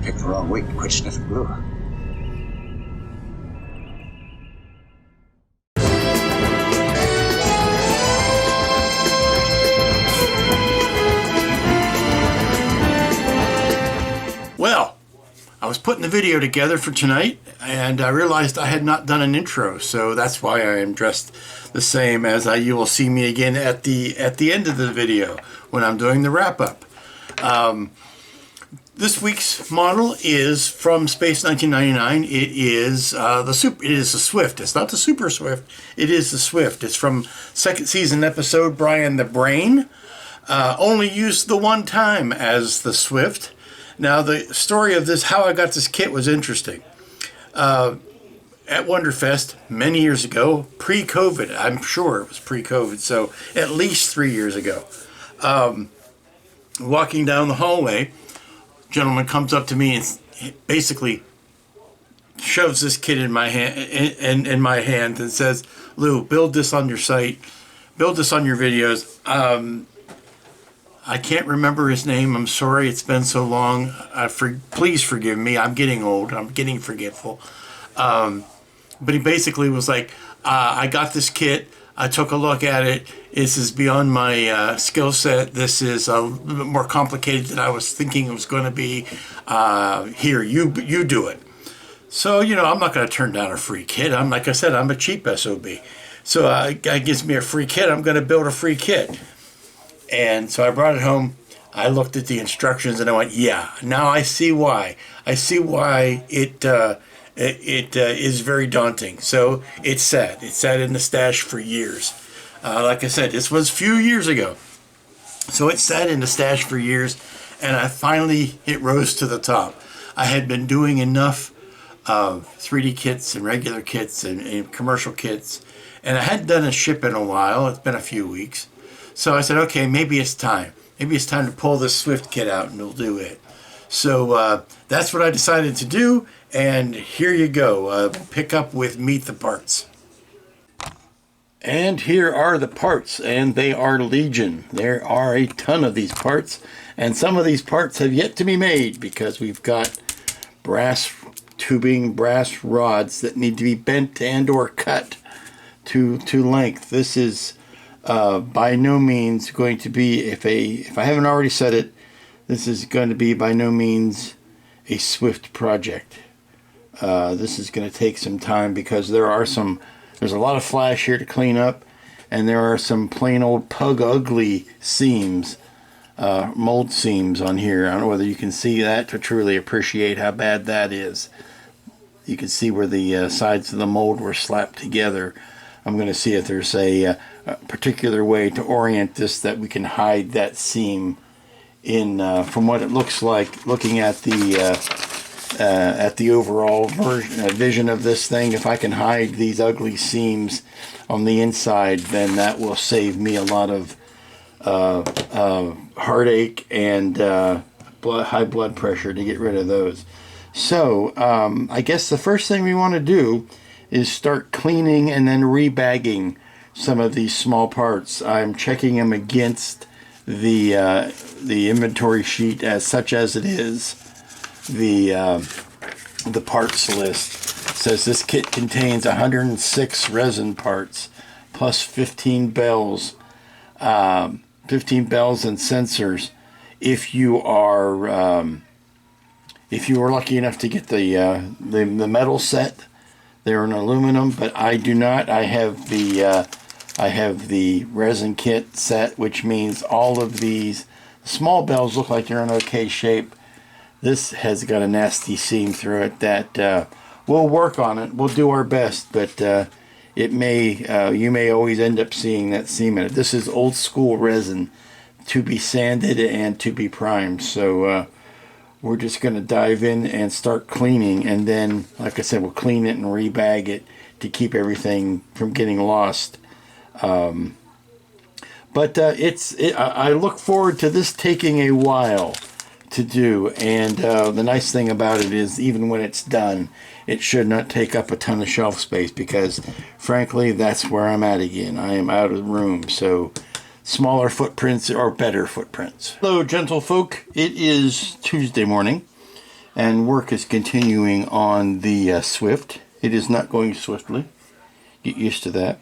Picked the wrong week to quit sniffing glue. Well, I was putting the video together for tonight, and I realized I had not done an intro, so that's why I am dressed the same as you will see me again at the end of the video when I'm doing the wrap-up. This week's model is from Space 1999. It is the Swift. It's not the Super Swift. It is the Swift. It's from second season episode Brian the Brain. Only used the one time as the Swift. Now, the story of this, how I got this kit, was interesting. At Wonderfest, many years ago, pre-COVID, I'm sure it was pre-COVID, so at least 3 years ago, walking down the hallway, a gentleman comes up to me and basically shoves this kit in my hand, in my hand and says, "Lou, build this on your site, build this on your videos." I can't remember his name. I'm sorry, it's been so long. Please forgive me. I'm getting old. I'm getting forgetful. But he basically was like, I got this kit. I took a look at it. This is beyond my skill set. This is a little bit more complicated than I was thinking it was going to be. Here, you do it. So, you know, I'm not going to turn down a free kit. Like I said, I'm a cheap SOB. So guy gives me a free kit. I'm going to build a free kit. And so I brought it home. I looked at the instructions and I went, yeah, now I see why. I see why it is very daunting. So it sat in the stash for years. Like I said, this was a few years ago. So it sat in the stash for years, and it rose to the top. I had been doing enough of 3D kits and regular kits and commercial kits, and I hadn't done a ship in a while. It's been a few weeks. So I said, okay, maybe it's time. Maybe it's time to pull this Swift kit out and we'll do it. So that's what I decided to do. And here you go. Pick up with Meet the Parts. And here are the parts, and they are legion. There are a ton of these parts, and some of these parts have yet to be made because we've got brass tubing, brass rods that need to be bent and or cut to length. This is by no means going to be, if I haven't already said it, this is going to be by no means a Swift project. This is going to take some time because there's a lot of flash here to clean up, and there are some plain old pug ugly seams, mold seams on here. I don't know whether you can see that to truly appreciate how bad that is. You can see where the sides of the mold were slapped together. I'm going to see if there's a particular way to orient this that we can hide that seam in from what it looks like looking at the overall vision of this thing. If I can hide these ugly seams on the inside, then that will save me a lot of heartache and high blood pressure to get rid of those. So I guess the first thing we want to do is start cleaning and then rebagging some of these small parts. I'm checking them against the inventory sheet as such as it is. The parts list says this kit contains 106 resin parts plus 15 bells, and sensors. If you are lucky enough to get the metal set, they're in aluminum, but I do not. I have the resin kit set, which means all of these small bells look like they're in okay shape. This has got a nasty seam through it that we'll work on it. We'll do our best, but you may always end up seeing that seam in it. This is old school resin to be sanded and to be primed. So we're just going to dive in and start cleaning, and then, like I said, we'll clean it and rebag it to keep everything from getting lost. I look forward to this taking a while to do, and the nice thing about it is even when it's done, it should not take up a ton of shelf space because, frankly, that's where I'm at again. I am out of the room, so smaller footprints or better footprints. Hello, gentle folk. It is Tuesday morning, and work is continuing on the Swift. It is not going swiftly. Get used to that.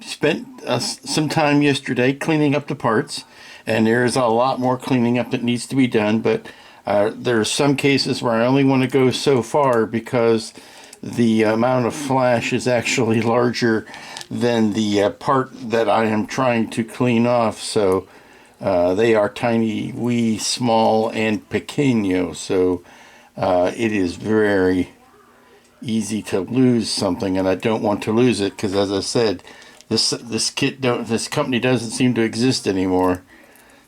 Spent some time yesterday cleaning up the parts, and there's a lot more cleaning up that needs to be done, but there are some cases where I only want to go so far because the amount of flash is actually larger than the part that I am trying to clean off. So they are tiny, wee, small, and pequeño. So it is very easy to lose something, and I don't want to lose it because, as I said, this company doesn't seem to exist anymore.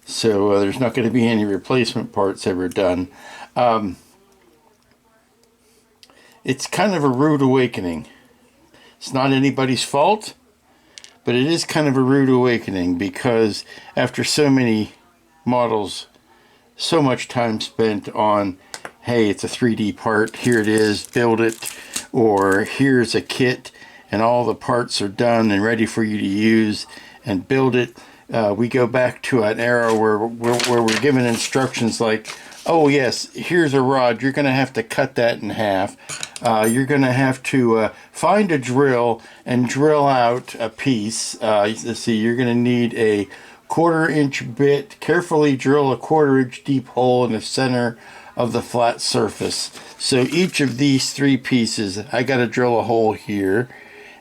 So there's not going to be any replacement parts ever done. It's kind of a rude awakening. It's not anybody's fault, but it is kind of a rude awakening because after so many models, so much time spent on, hey, it's a 3D part, here it is, build it, or here's a kit and all the parts are done and ready for you to use and build it. We go back to an era where we're given instructions like, oh yes, here's a rod, you're going to have to cut that in half. You're going to have to find a drill and drill out a piece. Let's see, you're going to need a 1/4 inch bit. Carefully drill a 1/4 inch deep hole in the center of the flat surface. So each of these 3 pieces, I got to drill a hole here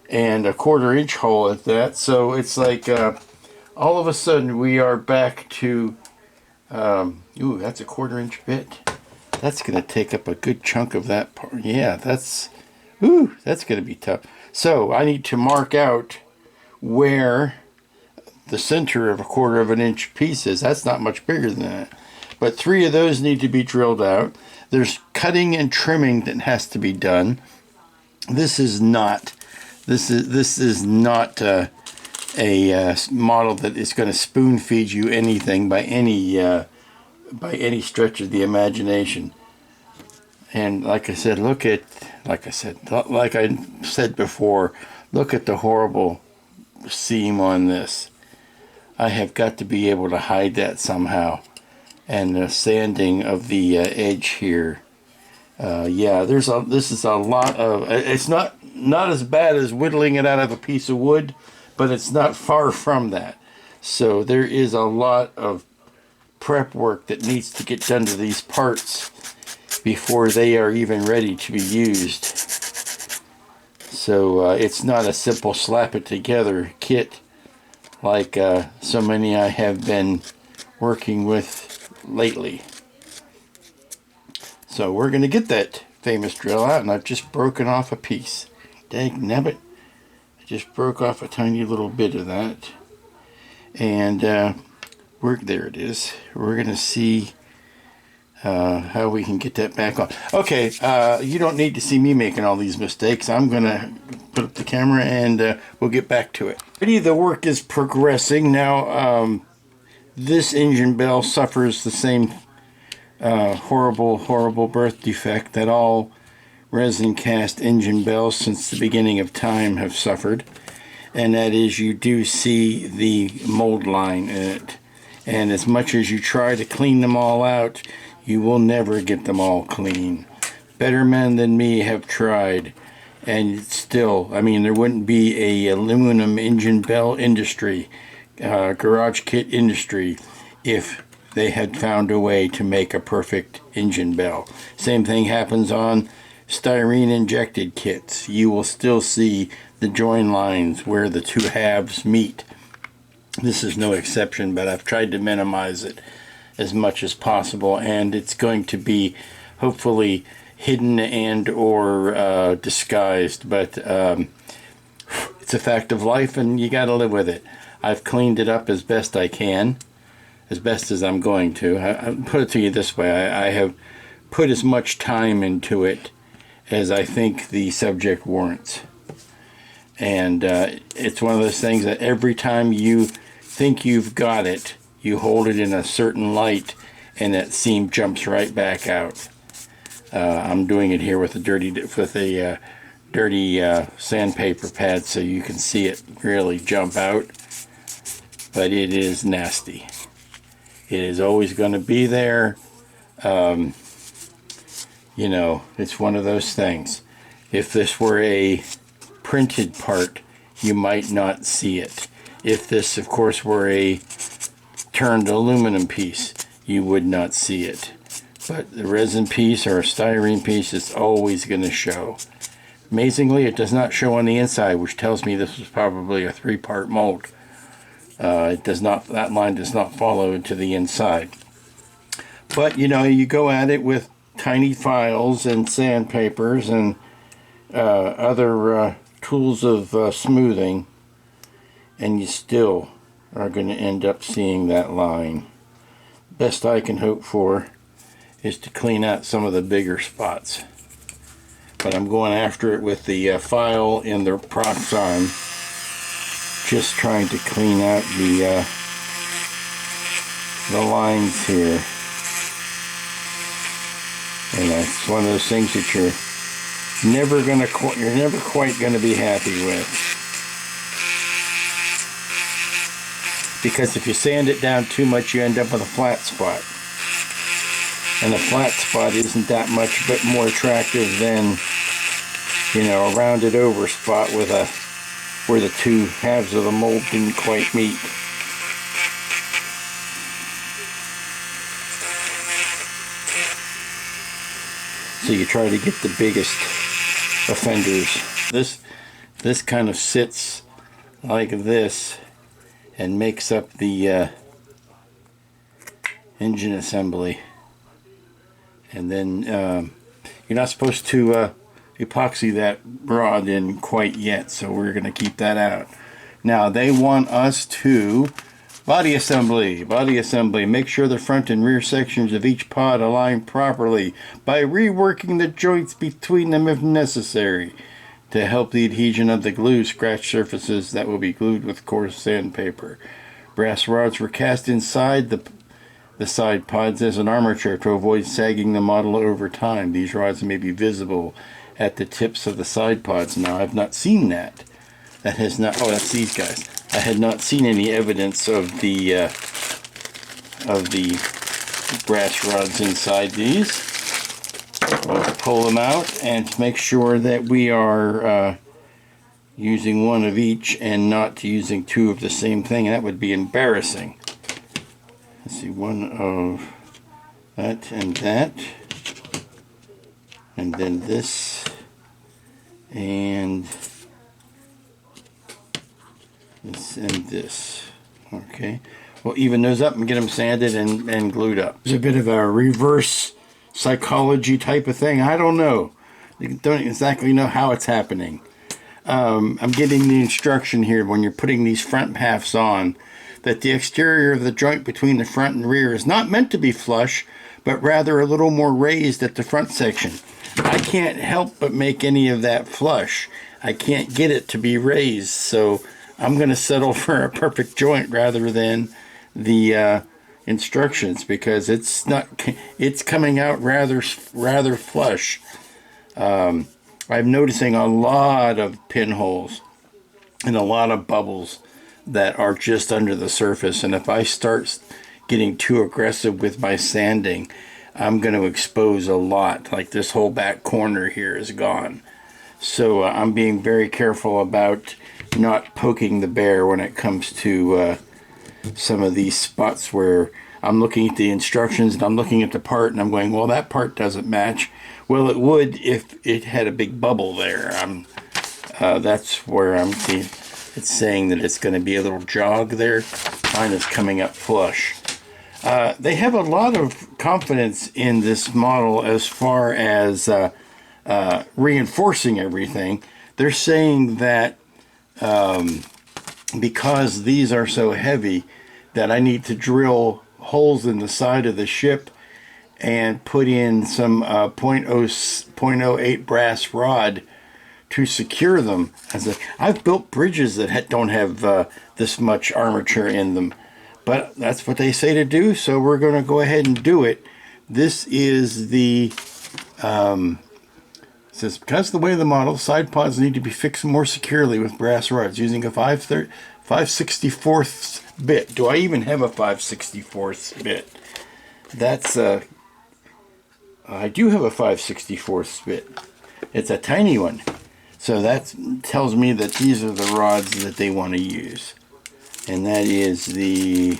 and a 1/4 inch hole at that. So it's like all of a sudden we are back to, ooh, that's a 1/4 inch bit. That's going to take up a good chunk of that part. Yeah, that's going to be tough. So I need to mark out where the center of a 1/4 inch piece is. That's not much bigger than that. But 3 of those need to be drilled out. There's cutting and trimming that has to be done. This is not a model that is going to spoon feed you anything by any stretch of the imagination. And like I said before, look at the horrible seam on this. I have got to be able to hide that somehow. And the sanding of the edge here. Yeah, this is a lot of, it's not as bad as whittling it out of a piece of wood, but it's not far from that. So there is a lot of prep work that needs to get done to these parts before they are even ready to be used. So it's not a simple slap it together kit like so many I have been working with lately. So we're going to get that famous drill out, and I've just broken off a piece. Dang nabbit. I just broke off a tiny little bit of that. And there it is. We're going to see how we can get that back on. Okay, you don't need to see me making all these mistakes. I'm going to put up the camera and we'll get back to it. The work is progressing. Now, this engine bell suffers the same horrible birth defect that all resin cast engine bells since the beginning of time have suffered. And that is, you do see the mold line in it. And as much as you try to clean them all out, you will never get them all clean. Better men than me have tried. And still, I mean, there wouldn't be a aluminum engine bell industry, garage kit industry, if they had found a way to make a perfect engine bell. Same thing happens on styrene injected kits. You will still see the join lines where the 2 halves meet. This is no exception, but I've tried to minimize it as much as possible, and it's going to be hopefully hidden and or disguised, but it's a fact of life and you got to live with it. I've cleaned it up as best I can, as best as I'm going to. I'll put it to you this way, I have put as much time into it as I think the subject warrants. And it's one of those things that every time you think you've got it, you hold it in a certain light and that seam jumps right back out. I'm doing it here with a dirty sandpaper pad so you can see it really jump out, but it is nasty. It is always going to be there. You know, it's one of those things. If this were a printed part, you might not see it. If this, of course, were a turned aluminum piece, you would not see it. But the resin piece or a styrene piece is always going to show. Amazingly, it does not show on the inside, which tells me this was probably a 3-part mold. It does not, that line does not follow into the inside. But, you know, you go at it with tiny files and sandpapers and other tools of smoothing, and you still are going to end up seeing that line. Best I can hope for is to clean out some of the bigger spots. But I'm going after it with the file in the Proxon, just trying to clean out the lines here. And it's one of those things that you're never quite gonna be happy with. Because if you sand it down too much, you end up with a flat spot. And a flat spot isn't that much bit more attractive than, you know, a rounded over spot with where the two halves of the mold didn't quite meet. So you try to get the biggest offenders. This kind of sits like this and makes up the engine assembly. And then you're not supposed to epoxy that rod in quite yet, so we're going to keep that out. Now they want us to body assembly. Make sure the front and rear sections of each pod align properly by reworking the joints between them if necessary to help the adhesion of the glue scratch surfaces that will be glued with coarse sandpaper. Brass rods were cast inside the side pods as an armature to avoid sagging the model over time. These rods may be visible at the tips of the side pods. Now, I've not seen that. That has not, oh, that's these guys. I had not seen any evidence of the brass rods inside these. We'll pull them out and make sure that we are using one of each and not using two of the same thing. That would be embarrassing. Let's see, one of that, and then this, and this, and this. Okay, we'll even those up and get them sanded and glued up. It's a bit of a reverse psychology type of thing. I don't know. You don't exactly know how it's happening. I'm getting the instruction here when you're putting these front halves on that the exterior of the joint between the front and rear is not meant to be flush, but rather a little more raised at the front section. I can't help but make any of that flush. I can't get it to be raised, so I'm going to settle for a perfect joint rather than the instructions, because it's coming out rather flush. I'm noticing a lot of pinholes and a lot of bubbles that are just under the surface, and if I start getting too aggressive with my sanding, I'm going to expose a lot. Like this whole back corner here is gone. So I'm being very careful about not poking the bear when it comes to some of these spots where I'm looking at the instructions and I'm looking at the part and I'm going, well, that part doesn't match. Well, it would if it had a big bubble there. That's where I'm seeing it's saying that it's going to be a little jog there. Mine is coming up flush. They have a lot of confidence in this model as far as reinforcing everything. They're saying that because these are so heavy, that I need to drill holes in the side of the ship and put in some 0.08 brass rod to secure them. I've built bridges that don't have this much armature in them, but that's what they say to do, so we're going to go ahead and do it. This is the it says, because of the way of the model, side pods need to be fixed more securely with brass rods using a 5/64 bit. Do I even have a 5/64 bit? That's I do have a 5/64 bit. It's a tiny one. So that tells me that these are the rods that they want to use. And that is the...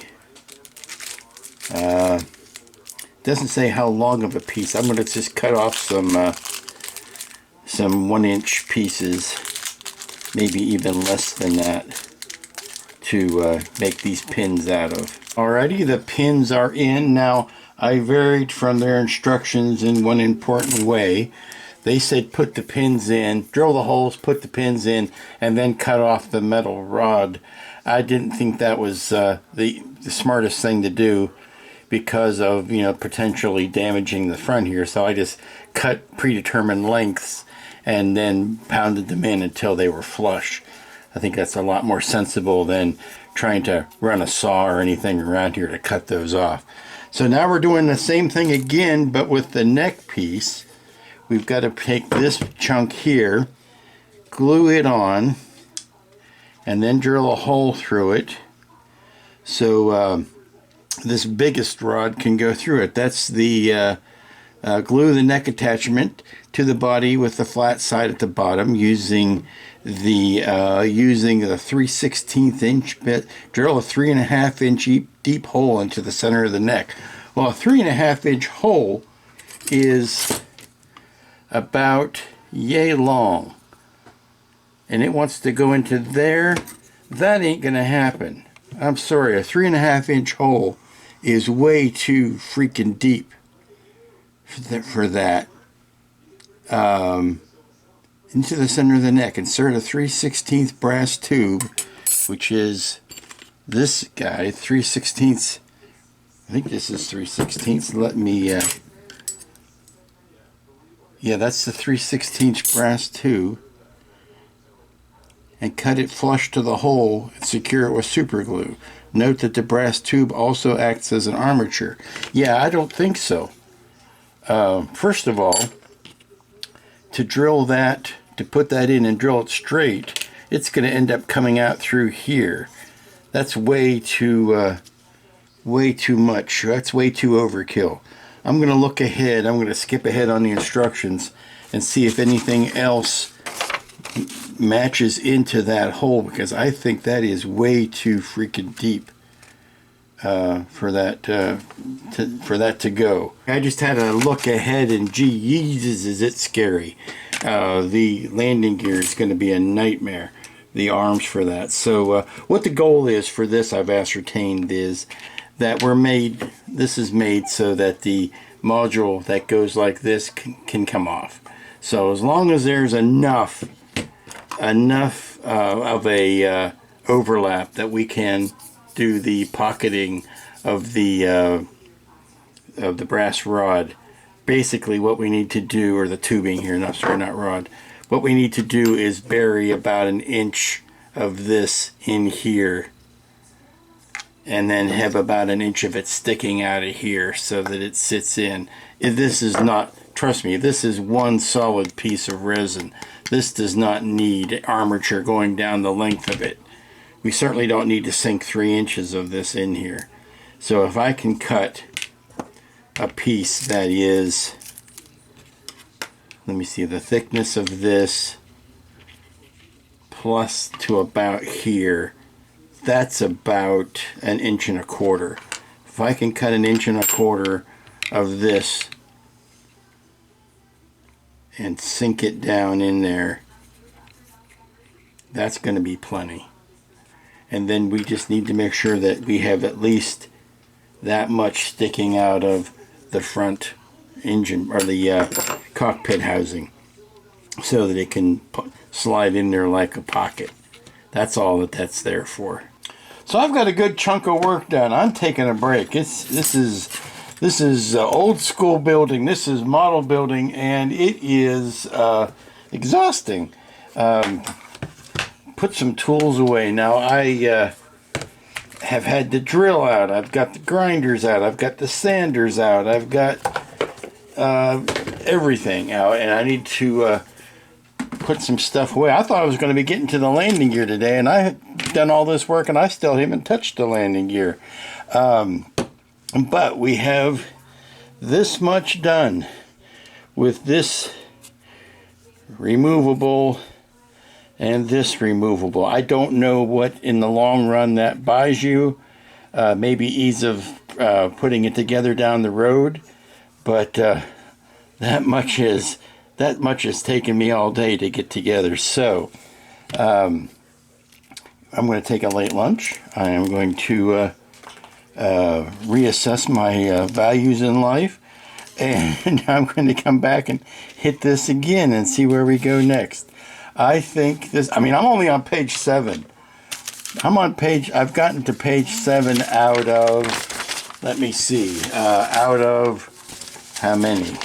doesn't say how long of a piece. I'm going to just cut off some 1-inch pieces, maybe even less than that, to make these pins out of. Alrighty, the pins are in. Now, I varied from their instructions in one important way. They said put the pins in, drill the holes, put the pins in, and then cut off the metal rod. I didn't think that was the smartest thing to do, because of, you know, potentially damaging the front here. So I just cut predetermined lengths and then pounded them in until they were flush. I think that's a lot more sensible than trying to run a saw or anything around here to cut those off. So now we're doing the same thing again, but with the neck piece. We've got to take this chunk here, glue it on, and then drill a hole through it. So this biggest rod can go through it. That's the glue the neck attachment to the body with the flat side at the bottom using the 3/16 inch bit. Drill a 3.5 inch deep hole into the center of the neck. Well, a 3.5 inch hole is about yay long, and it wants to go into there. That ain't gonna happen. I'm sorry, a 3.5 inch hole is way too freaking deep for that. Into the center of the neck, insert a 3/16 brass tube, which is this guy, 3/16. I think this is 3/16. Let me, yeah, that's the 3/16 brass tube. And cut it flush to the hole and secure it with super glue. Note that the brass tube also acts as an armature. Yeah, I don't think so. First of all, to drill that, to put that in and drill it straight, it's going to end up coming out through here. That's way too much. That's way too overkill. I'm going to look ahead. I'm going to skip ahead on the instructions and see if anything else matches into that hole, because I think that is way too freaking deep for that to go. I just had a look ahead, and Jesus, is it scary. The landing gear is going to be a nightmare, the arms for that. So what the goal is for this, I've ascertained, is that this is made so that the module that goes like this can come off. So as long as there's enough of a overlap that we can do the pocketing of the brass rod. Basically what we need to do, or the tubing here, not rod, what we need to do is bury about 1 inch of this in here, and then have about 1 inch of it sticking out of here so that it sits in. This is not, trust me, this is one solid piece of resin. This does not need armature going down the length of it. We certainly don't need to sink 3 inches of this in here. So if I can cut a piece that is, let me see, the thickness of this plus to about here, that's about 1.25 inches. If I can cut 1.25 inches of this and sink it down in there, that's going to be plenty. And then we just need to make sure that we have at least that much sticking out of the front engine, or the cockpit housing, so that it can slide in there like a pocket. That's all that's there for. So I've got a good chunk of work done. I'm taking a break. This is old school building. This is model building, and it is exhausting. Put some tools away. Now I have had the drill out. I've got the grinders out. I've got the sanders out. I've got everything out, and I need to put some stuff away. I thought I was going to be getting to the landing gear today, and I had done all this work, and I still haven't touched the landing gear. But we have this much done. with this removable and this removable. I don't know what in the long run that buys you. Maybe ease of putting it together down the road, but that much has taken me all day to get together. So I'm going to take a late lunch. I am going to reassess my values in life, and I'm going to come back and hit this again and see where we go next. I think this, I'm only on page 7. I've gotten to page 7 out of, let me see, out of how many?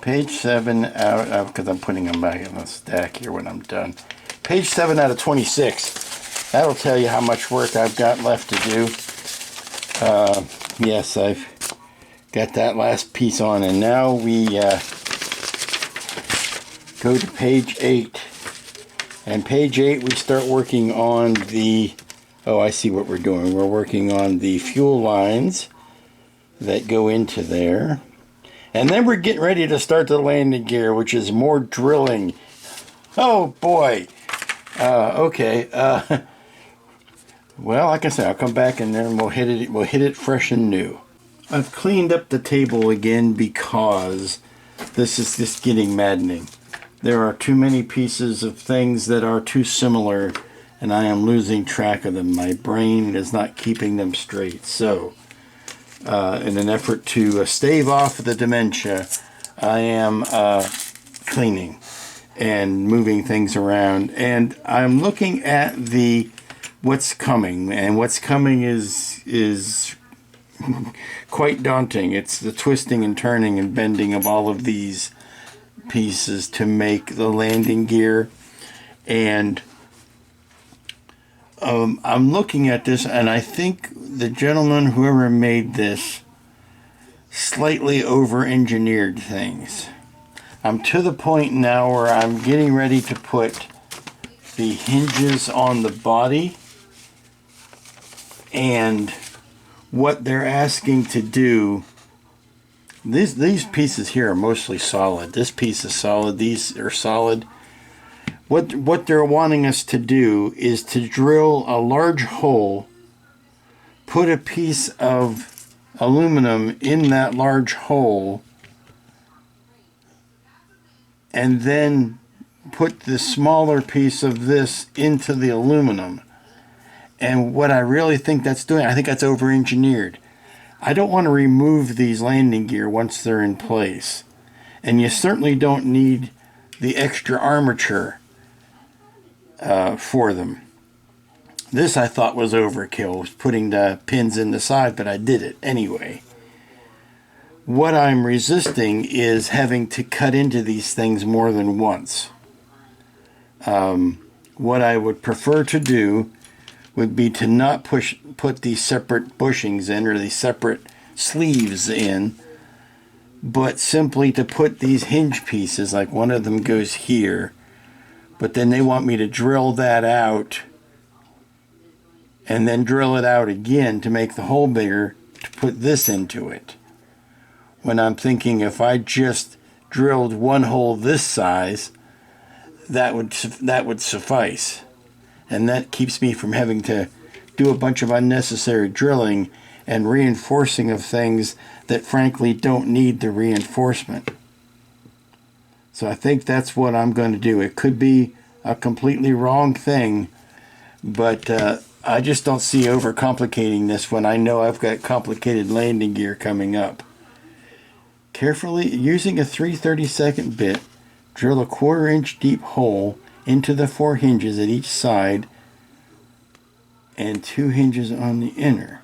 Page 7 out of, because I'm putting them back in the stack here when I'm done. Page 7 out of 26. That'll tell you how much work I've got left to do. Yes, I've got that last piece on, and now we go to page 8. And page 8, we start working on the, oh, I see what we're doing. We're working on the fuel lines that go into there. And then we're getting ready to start the landing gear, which is more drilling. Oh, boy. Okay. Well, like I said, I'll come back and then we'll hit it fresh and new. I've cleaned up the table again because this is just getting maddening. There are too many pieces of things that are too similar, and I am losing track of them. My brain is not keeping them straight. So, in an effort to stave off the dementia, I am cleaning and moving things around. And I'm looking at what's coming, and what's coming is quite daunting. It's the twisting and turning and bending of all of these pieces to make the landing gear. And I'm looking at this, and I think the gentleman, whoever made this, slightly over-engineered things. I'm to the point now where I'm getting ready to put the hinges on the body, and what they're asking to do, these pieces here are mostly solid. This piece is solid. These are solid. What they're wanting us to do is to drill a large hole, put a piece of aluminum in that large hole, and then put the smaller piece of this into the aluminum. And what I really think that's doing, I think that's over-engineered. I don't want to remove these landing gear once they're in place. And you certainly don't need the extra armature for them. This I thought was overkill, was putting the pins in the side, but I did it anyway. What I'm resisting is having to cut into these things more than once. What I would prefer to do would be to not put these separate bushings in, or these separate sleeves in, but simply to put these hinge pieces, like one of them goes here, but then they want me to drill that out and then drill it out again to make the hole bigger to put this into it. When I'm thinking if I just drilled one hole this size, that would suffice. And that keeps me from having to do a bunch of unnecessary drilling and reinforcing of things that frankly don't need the reinforcement. So I think that's what I'm going to do. It could be a completely wrong thing, but I just don't see overcomplicating this when I know I've got complicated landing gear coming up. Carefully, using a 3/32 bit, drill a 1/4 inch deep hole into the 4 hinges at each side and 2 hinges on the inner.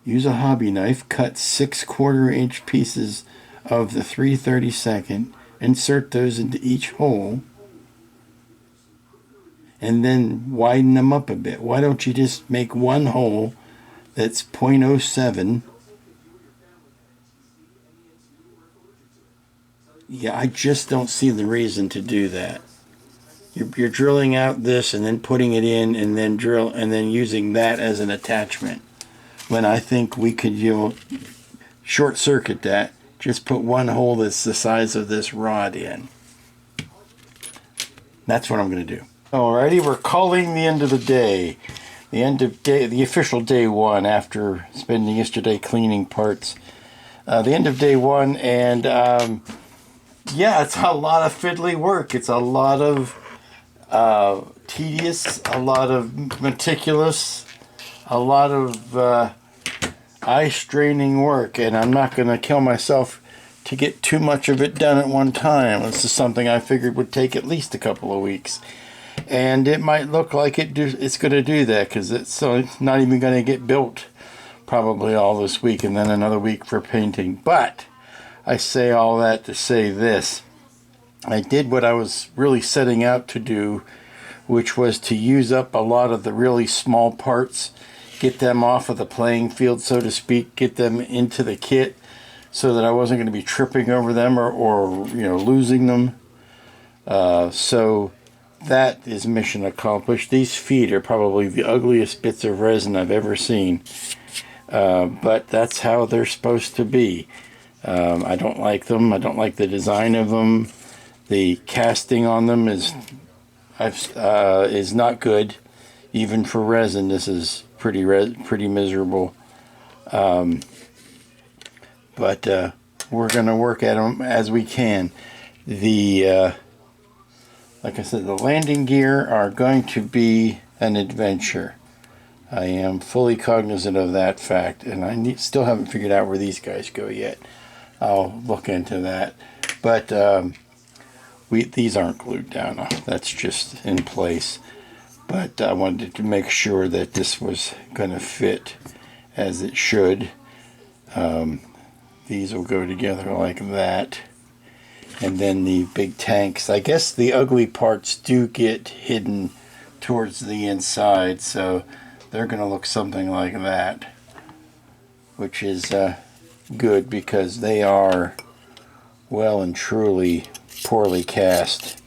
Use a hobby knife, cut 6 1/4 inch pieces of the 3/32, insert those into each hole, and then widen them up a bit. Why don't you just make one hole that's 0.07? Yeah, I just don't see the reason to do that. You're drilling out this and then putting it in, and then drill, and then using that as an attachment, when I think we could, short circuit that, just put one hole that's the size of this rod in. That's what I'm going to do. Alrighty, we're calling the end of the day. The official day one after spending yesterday cleaning parts. The end of day one, and yeah, it's a lot of fiddly work. It's a lot of tedious, a lot of meticulous, a lot of eye-straining work, and I'm not going to kill myself to get too much of it done at one time. This is something I figured would take at least a couple of weeks. And it might look like it's going to do that, because it's not even going to get built probably all this week, and then another week for painting. But I say all that to say this. I did what I was really setting out to do, which was to use up a lot of the really small parts, get them off of the playing field, so to speak, get them into the kit so that I wasn't going to be tripping over them or losing them. So that is mission accomplished. These feet are probably the ugliest bits of resin I've ever seen. But that's how they're supposed to be. I don't like them. I don't like the design of them. The casting on them is not good, even for resin. This is pretty miserable. But we're going to work at them as we can. Like I said, the landing gear are going to be an adventure. I am fully cognizant of that fact, and I still haven't figured out where these guys go yet. I'll look into that. But these aren't glued down. That's just in place. But I wanted to make sure that this was going to fit as it should. These will go together like that. And then the big tanks. I guess the ugly parts do get hidden towards the inside, so they're going to look something like that, which is good, because they are well and truly poorly cast.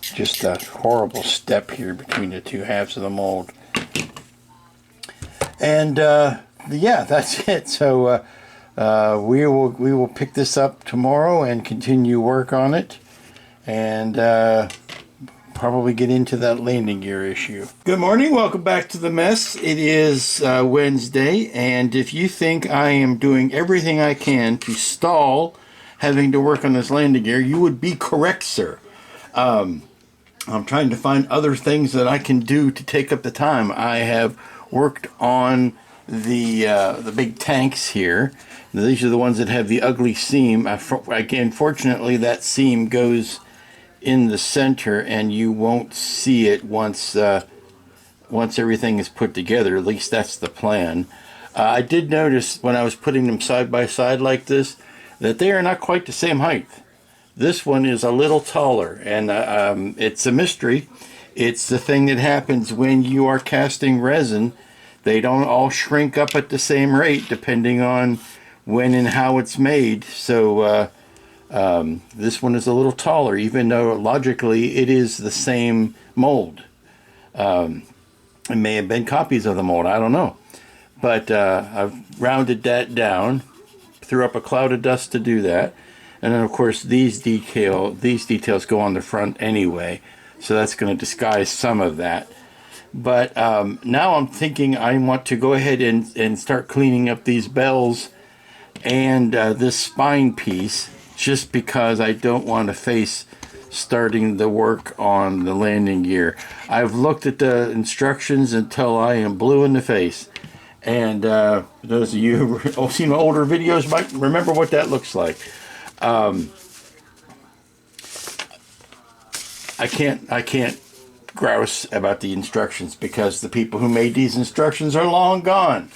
Just a horrible step here between the two halves of the mold. And yeah, that's it. So we will pick this up tomorrow and continue work on it, and probably get into that landing gear issue. Good morning, welcome back to the mess. It is Wednesday, and if you think I am doing everything I can to stall having to work on this landing gear, you would be correct, sir. I'm trying to find other things that I can do to take up the time. I have worked on the big tanks here. These are the ones that have the ugly seam. Again, fortunately, that seam goes in the center, and you won't see it once everything is put together. At least that's the plan. I did notice when I was putting them side by side like this that they are not quite the same height. This one is a little taller, and it's a mystery. It's the thing that happens when you are casting resin. They don't all shrink up at the same rate depending on when and how it's made. So this one is a little taller, even though logically it is the same mold. It may have been copies of the mold, I don't know. But I've rounded that down, threw up a cloud of dust to do that. And then of course these details go on the front anyway, so that's going to disguise some of that. But now I'm thinking I want to go ahead and start cleaning up these bells and this spine piece, just because I don't want to face starting the work on the landing gear. I've looked at the instructions until I am blue in the face, and those of you who've seen my older videos might remember what that looks like. I can't grouse about the instructions, because the people who made these instructions are long gone.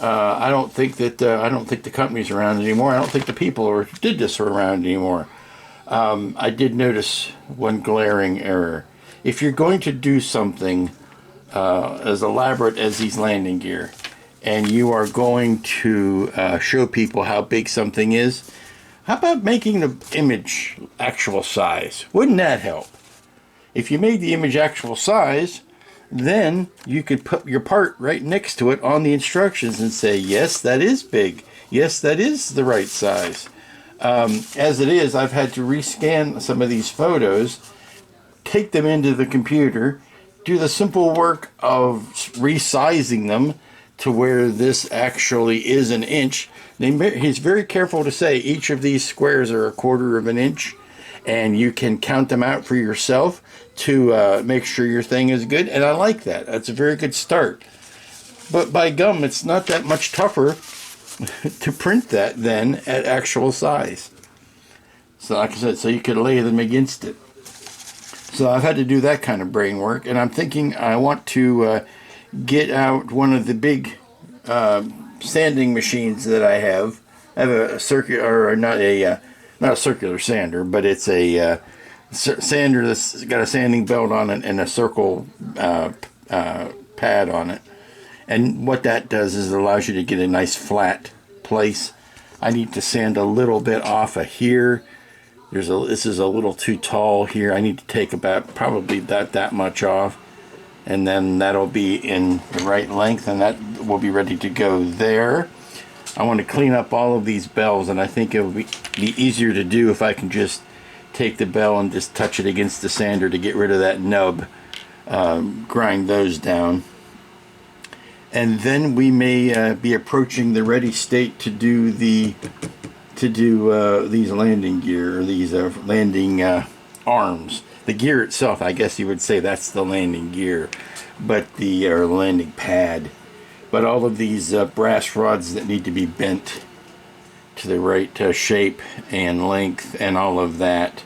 I don't think the company's around anymore. I don't think the people who did this are around anymore. I did notice one glaring error. If you're going to do something as elaborate as these landing gear, and you are going to show people how big something is, how about making the image actual size? Wouldn't that help? If you made the image actual size, then you could put your part right next to it on the instructions and say, yes, that is big. Yes, that is the right size. As it is, I've had to rescan some of these photos, take them into the computer, do the simple work of resizing them to where this actually is an inch. He's very careful to say each of these squares are 1/4 of an inch, and you can count them out for yourself to make sure your thing is good. And I like that. That's a very good start. But by gum, it's not that much tougher to print that then at actual size. So like I said, so you could lay them against it. So I've had to do that kind of brain work, and I'm thinking I want to get out one of the big sanding machines that I have. I have a circular, or not a circular sander, but it's a sander that's got a sanding belt on it and a circle pad on it. And what that does is it allows you to get a nice flat place. I need to sand a little bit off of here. This is a little too tall here. I need to take about probably that much off, and then that'll be in the right length, and that will be ready to go there. I want to clean up all of these bells, and I think it will be easier to do if I can just take the bell and just touch it against the sander to get rid of that nub, grind those down. And then we may be approaching the ready state to do these landing gear, or these landing arms. The gear itself, I guess you would say that's the landing gear, but the landing pad. But all of these brass rods that need to be bent to the right shape and length and all of that,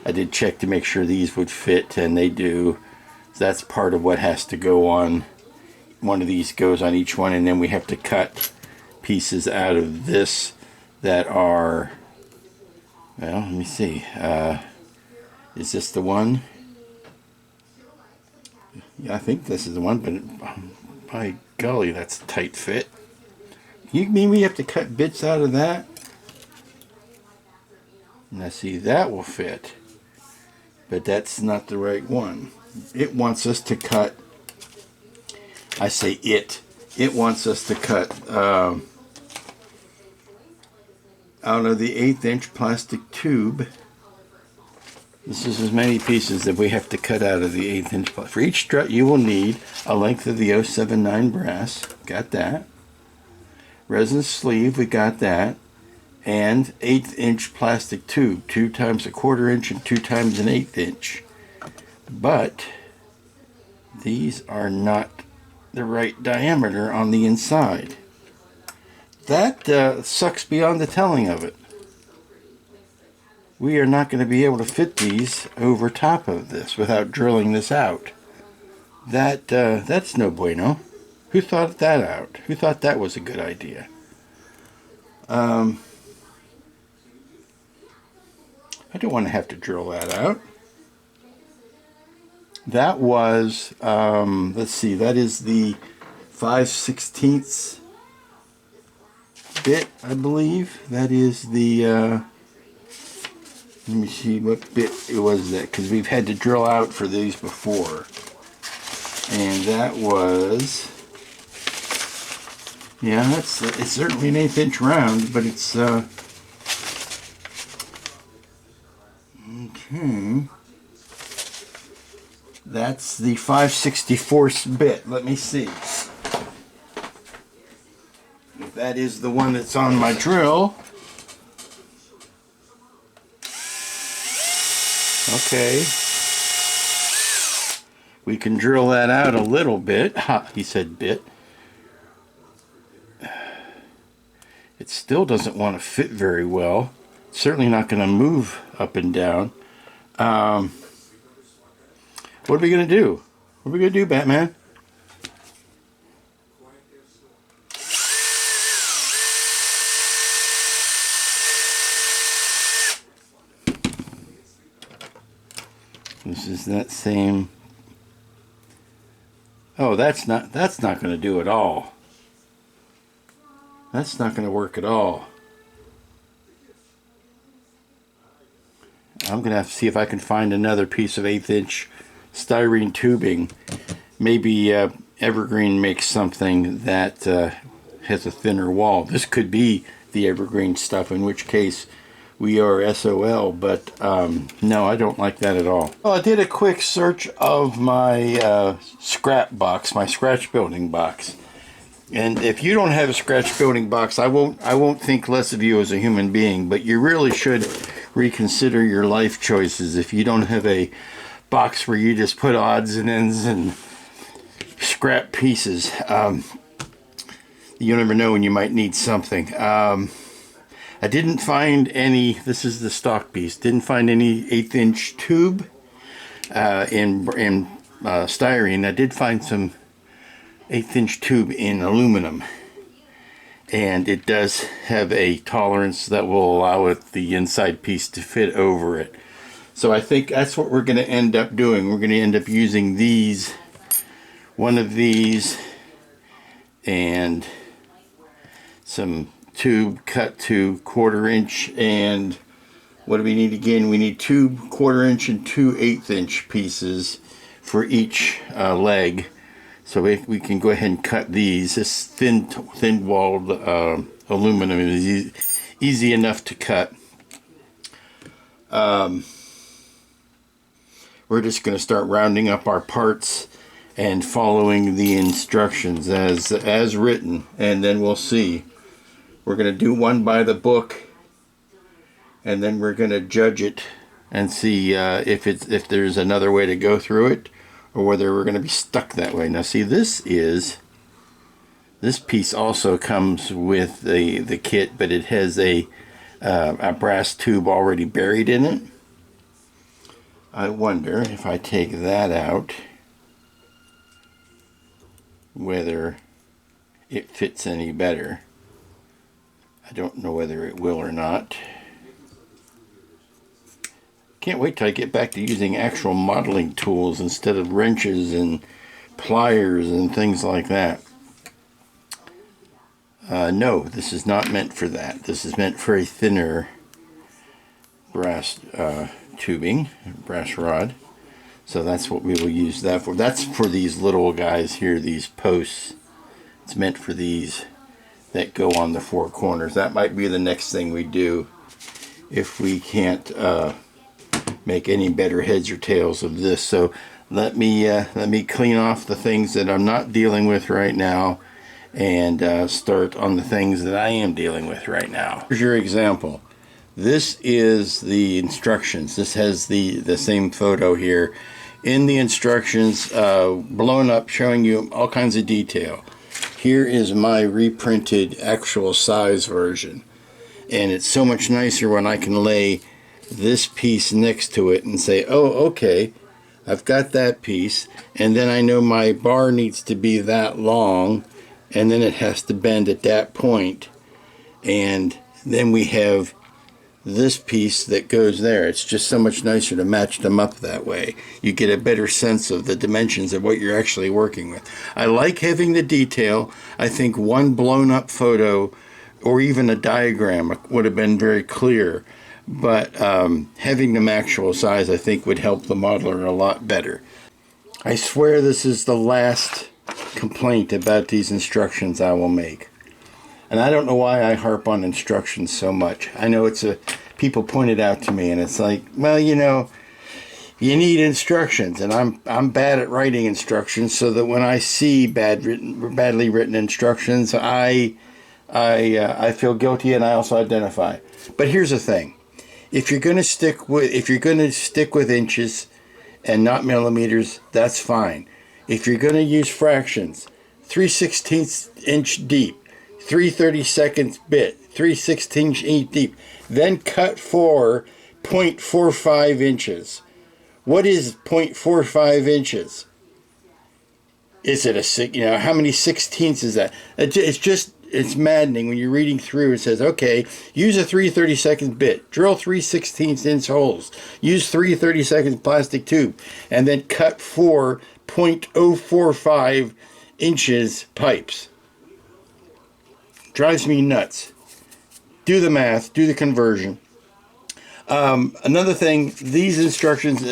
I did check to make sure these would fit, and they do. So that's part of what has to go on. One of these goes on each one, and then we have to cut pieces out of this that are, well, let me see, is this the one? Yeah, I think this is the one, but by golly, that's a tight fit. You mean we have to cut bits out of that? Now see, that will fit, but that's not the right one. It wants us to cut, I say it wants us to cut out of the 1/8 inch plastic tube. This is as many pieces that we have to cut out of the 1/8 inch. For each strut you will need a length of the 079 brass, got that. Resin sleeve, we got that. And 1/8 inch plastic tube, 2 times 1/4 inch and 2 times 1/8 inch. But these are not the right diameter on the inside. That sucks beyond the telling of it. We are not going to be able to fit these over top of this without drilling this out. That's no bueno. Who thought that out? Who thought that was a good idea? I don't want to have to drill that out. That was, let's see, that is the 5/16 bit, I believe. That is the, let me see what bit it was that, because we've had to drill out for these before. And that was, yeah, it's certainly an 1/8 inch round, but it's, okay. That's the 5/64 bit. Let me see. If that is the one that's on my drill. Okay. We can drill that out a little bit. Ha, he said bit. It still doesn't want to fit very well. It's certainly not going to move up and down. What are we going to do? What are we going to do, Batman? This is that same. Oh, that's not going to do at all. That's not going to work at all. I'm going to have to see if I can find another piece of 1/8 inch styrene tubing maybe evergreen makes something that has a thinner wall. This could be the evergreen stuff, in which case we are SOL, but no, I don't like that at all. Well, I did a quick search of my scrap box, my scratch building box. And if you don't have a scratch building box, I won't think less of you as a human being, but you really should reconsider your life choices if you don't have a box where you just put odds and ends and scrap pieces. You never know when you might need something. I didn't find any, this is the stock piece, didn't find any 1/8 inch tube in styrene. I did find some 1/8 inch tube in aluminum, and it does have a tolerance that will allow the inside piece to fit over it. So I think that's what we're going to end up doing. We're going to end up using these, one of these, and some tube cut to 1/4 inch, and what do we need again? We need 2 1/4 inch and 2 1/8 inch pieces for each leg. So we can go ahead and cut these. This thin-walled aluminum is easy enough to cut. We're just going to start rounding up our parts and following the instructions as written, and then we'll see. We're going to do one by the book, and then we're going to judge it and see if there's another way to go through it, or whether we're going to be stuck that way. Now see, this piece also comes with the kit, but it has a brass tube already buried in it. I wonder if I take that out, whether it fits any better. I don't know whether it will or not. Can't wait till I get back to using actual modeling tools instead of wrenches and pliers and things like that. No, this is not meant for that. This is meant for a thinner brass tubing, brass rod. So that's what we will use that for. That's for these little guys here, these posts. It's meant for these that go on the 4 corners. That might be the next thing we do if we can't make any better heads or tails of this. So let me clean off the things that I'm not dealing with right now, and start on the things that I am dealing with right now. Here's your example. This is the instructions. This has the same photo here. In the instructions, blown up, showing you all kinds of detail. Here is my reprinted actual size version, and it's so much nicer when I can lay this piece next to it and say, oh, okay, I've got that piece, and then I know my bar needs to be that long, and then it has to bend at that point, and then we have this piece that goes there. It's just so much nicer to match them up that way. You get a better sense of the dimensions of what you're actually working with. I like having the detail. I think one blown up photo or even a diagram would have been very clear, but having them actual size, I think, would help the modeler a lot better. I swear this is the last complaint about these instructions I will make. And I don't know why I harp on instructions so much. I know people point it out to me, and it's like, well, you know, you need instructions, and I'm bad at writing instructions, so that when I see badly written instructions, I feel guilty, and I also identify. But here's the thing: if you're going to stick with inches and not millimeters, that's fine. If you're going to use fractions, 3/16 inch deep, 3/32 bit, 3/16 inch deep, then cut for 0.45 inches. What is 0.45 inches? Is it how many sixteenths is that? It's maddening when you're reading through. It says, okay, use a 3/32 bit, drill 3/16 inch holes, use 3/32 plastic tube, and then cut for 0.045 inches pipes. Drives me nuts. Do the math, do the conversion. Another thing, these instructions,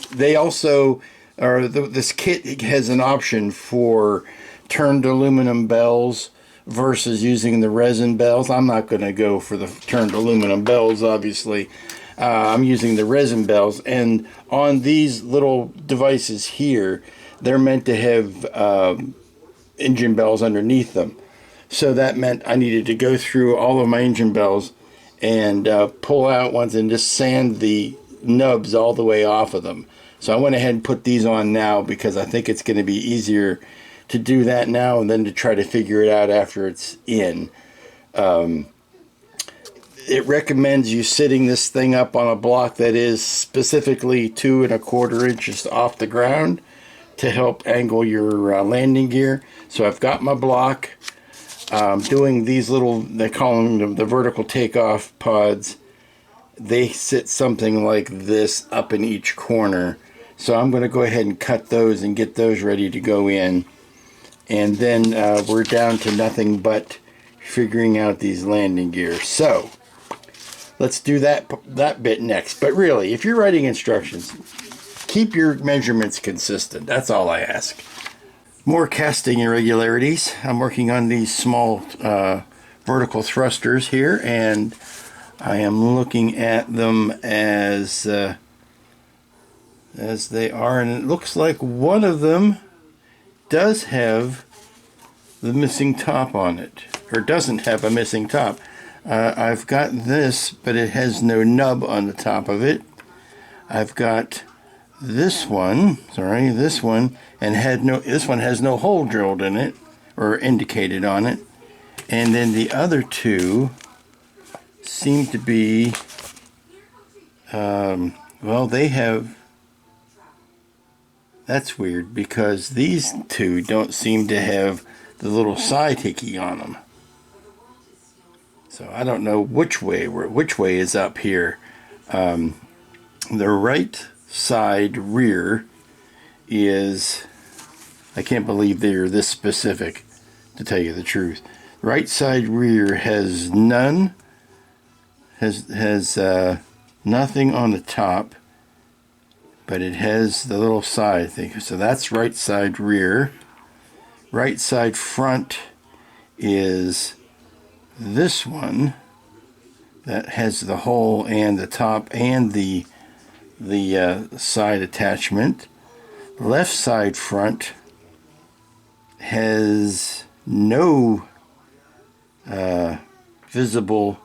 they also this kit has an option for turned aluminum bells versus using the resin bells. I'm not going to go for the turned aluminum bells, obviously. I'm using the resin bells, and on these little devices here, they're meant to have engine bells underneath them. So that meant I needed to go through all of my engine bells and pull out ones and just sand the nubs all the way off of them. So I went ahead and put these on now because I think it's going to be easier to do that now and then to try to figure it out after it's in. It recommends you sitting this thing up on a block that is specifically 2 1/4 inches off the ground to help angle your landing gear. So I've got my block. Doing these little, they call them the vertical takeoff pods. They sit something like this up in each corner. So I'm going to go ahead and cut those and get those ready to go in. And then we're down to nothing but figuring out these landing gears. So let's do that bit next. But really, if you're writing instructions, keep your measurements consistent. That's all I ask. More casting irregularities. I'm working on these small vertical thrusters here, and I am looking at them as they are, and it looks like one of them does have the missing top on it, or doesn't have a missing top. I've got this, but it has no nub on the top of it. I've got this one, and this one has no hole drilled in it or indicated on it. And then the other two seem to be, well, they have, that's weird because these two don't seem to have the little side hickey on them. So I don't know which way is up here. The right side rear is, I can't believe they're this specific, to tell you the truth. Right side rear has nothing on the top, but it has the little side thing. So that's right side rear. Right side front is this one that has the hole and the top and the side attachment. Left side front has no visible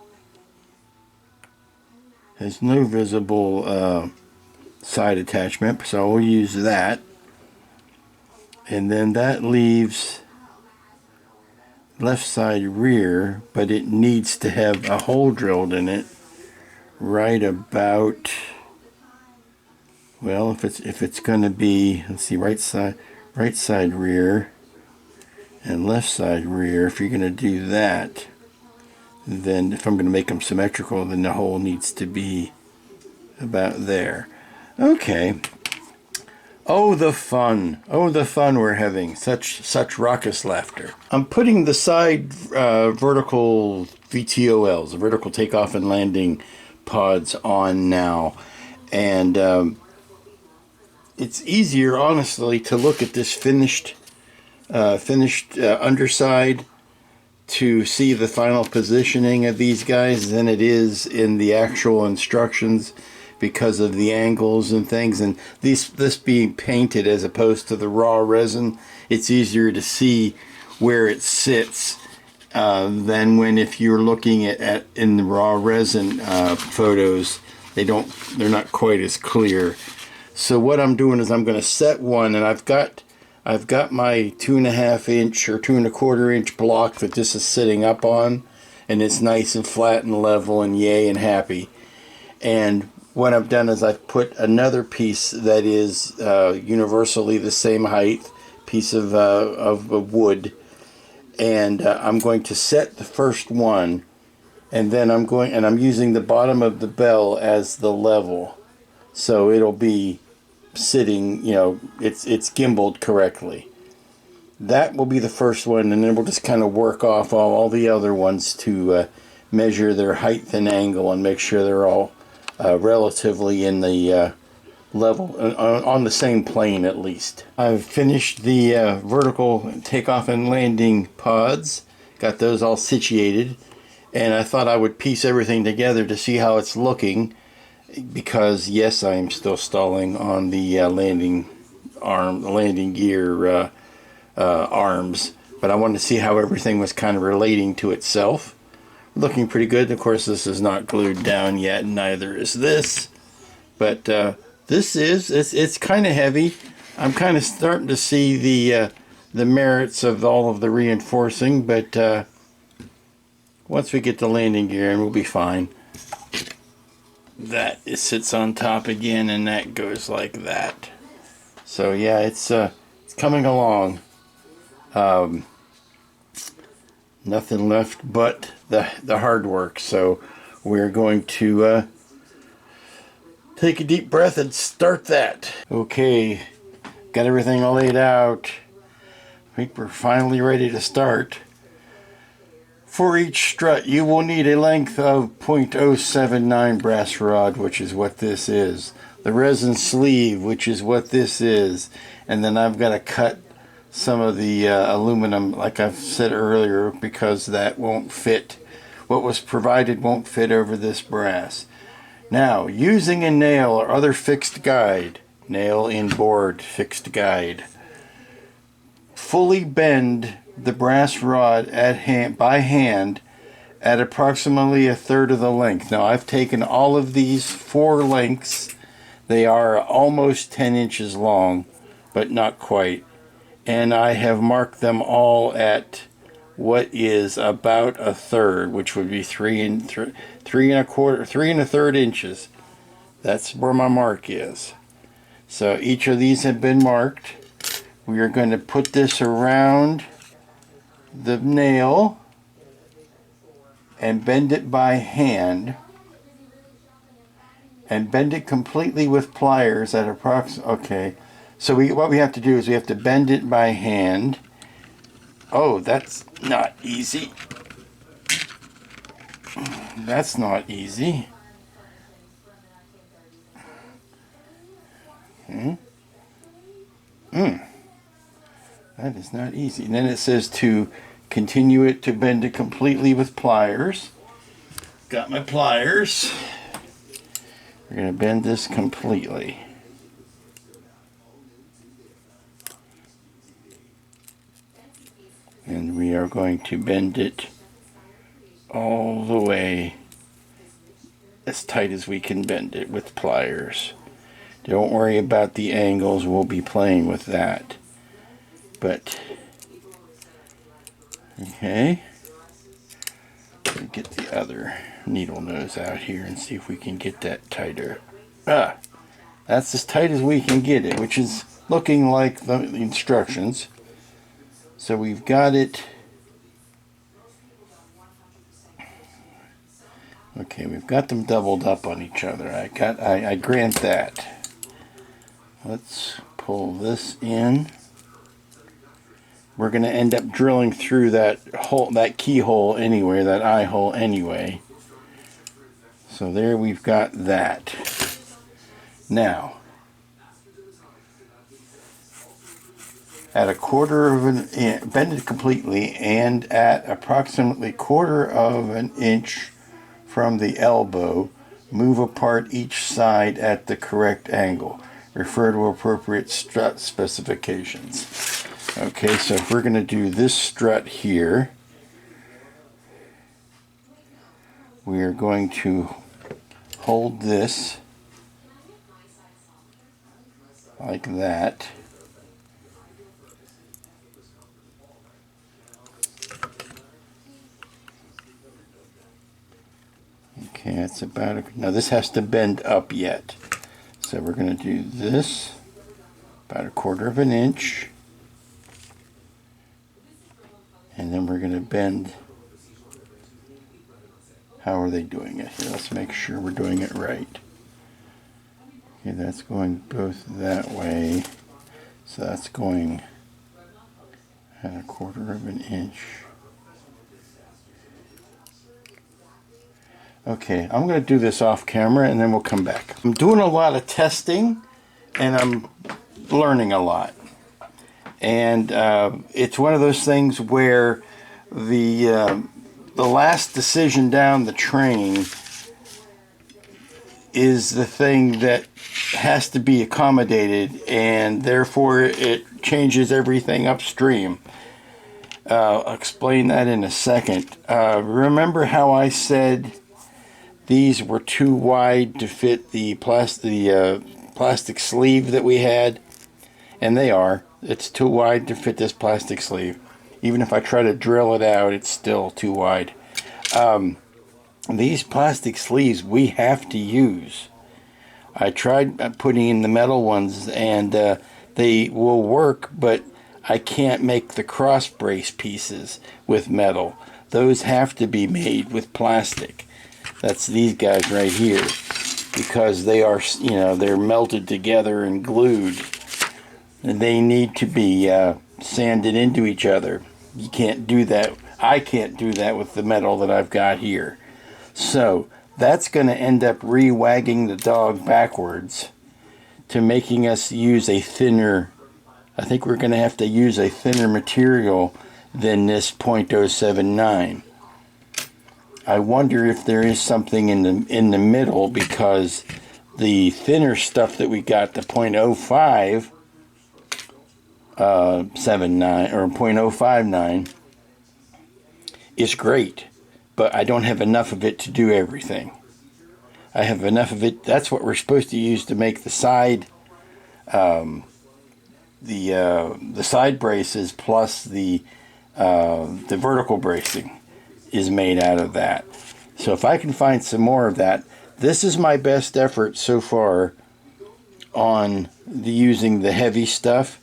side attachment, so we'll use that. And then that leaves left side rear, but it needs to have a hole drilled in it right about, well, if it's going to be, let's see, right side rear and left side rear, if you're going to do that, then if I'm going to make them symmetrical, then the hole needs to be about there. Okay. Oh, the fun. Oh, the fun we're having. Such raucous laughter. I'm putting the side vertical VTOLs, the vertical takeoff and landing pods, on now. And it's easier, honestly, to look at this finished underside to see the final positioning of these guys than it is in the actual instructions, because of the angles and things, and this being painted as opposed to the raw resin, it's easier to see where it sits than when if you're looking at in the raw resin photos, they're not quite as clear. So what I'm doing is I'm going to set one, and I've got my 2.5 inch or 2 1/4 inch block that this is sitting up on, and it's nice and flat and level and yay and happy. And what I've done is I've put another piece that is universally the same height, piece of wood, and I'm going to set the first one, and then I'm using the bottom of the bell as the level, so it'll be sitting, it's gimbaled correctly. That will be the first one, and then we'll just kind of work off all the other ones to measure their height and angle and make sure they're all relatively in the level, on the same plane at least. I've finished the vertical takeoff and landing pods, got those all situated, and I thought I would piece everything together to see how it's looking, because yes, I am still stalling on the landing gear arms, but I wanted to see how everything was kind of relating to itself. Looking pretty good. Of course, this is not glued down yet, neither is this, but this is, it's kind of heavy. I'm kind of starting to see the merits of all of the reinforcing, but once we get the landing gear in, we'll be fine. That it sits on top again, and that goes like that. So yeah, it's coming along. Nothing left but the hard work. So we're going to take a deep breath and start that. Okay, got everything all laid out. I think we're finally ready to start. For each strut, you will need a length of 0.079 brass rod, which is what this is. The resin sleeve, which is what this is. And then I've got to cut some of the aluminum, like I've said earlier, because that won't fit. What was provided won't fit over this brass. Now, using a nail or other fixed guide, nail in board fixed guide, fully bend the brass rod by hand at approximately a third of the length. Now, I've taken all of these 4 lengths. They are almost 10 inches long, but not quite. And I have marked them all at what is about a third, which would be 3 1/4 inches. That's where my mark is. So each of these have been marked. We are going to put this around the nail and bend it by hand, and bend it completely with pliers at approximately, okay. So what we have to do is we have to bend it by hand. Oh, that's not easy. That's not easy. That is not easy. And then it says to continue it, to bend it completely with pliers. Got my pliers. We're going to bend this completely. And we are going to bend it all the way as tight as we can bend it with pliers. Don't worry about the angles, we'll be playing with that. But, okay. We'll get the other needle nose out here and see if we can get that tighter. That's as tight as we can get it, which is looking like the instructions. So we've got it. Okay, we've got them doubled up on each other. I grant that. Let's pull this in. We're going to end up drilling through that hole, that keyhole anyway, that eye hole anyway. So there we've got that. Now, at a 1/4 inch, bend it completely, and at approximately 1/4 inch from the elbow, move apart each side at the correct angle. Refer to appropriate strut specifications. Okay, so if we're going to do this strut here, we are going to hold this like that. Okay, that's about now this has to bend up yet. So we're going to do this about a 1/4 inch. And then we're going to bend. How are they doing it here? Let's make sure we're doing it right. Okay, that's going both that way. So that's going at a 1/4 inch. Okay, I'm going to do this off camera and then we'll come back. I'm doing a lot of testing and I'm learning a lot. And it's one of those things where the last decision down the train is the thing that has to be accommodated, and therefore it changes everything upstream. I'll explain that in a second. Remember how I said these were too wide to fit the plastic sleeve that we had? And they are. It's too wide to fit this plastic sleeve. Even if I try to drill it out, it's still too wide. These plastic sleeves we have to use. I tried putting in the metal ones, and they will work, but I can't make the cross brace pieces with metal. Those have to be made with plastic. That's these guys right here, because they are, they're melted together and glued. And they need to be sanded into each other. You can't do that. I can't do that with the metal that I've got here. So that's going to end up re-wagging the dog backwards to making us use a thinner, I think we're going to have to use a thinner material than this .079. I wonder if there is something in the middle, because the thinner stuff that we got, the .05 .79 or .059, is great, but I don't have enough of it to do everything. I have enough of it. That's what we're supposed to use to make the side, the side braces, plus the vertical bracing is made out of that. So if I can find some more of that, this is my best effort so far on using the heavy stuff.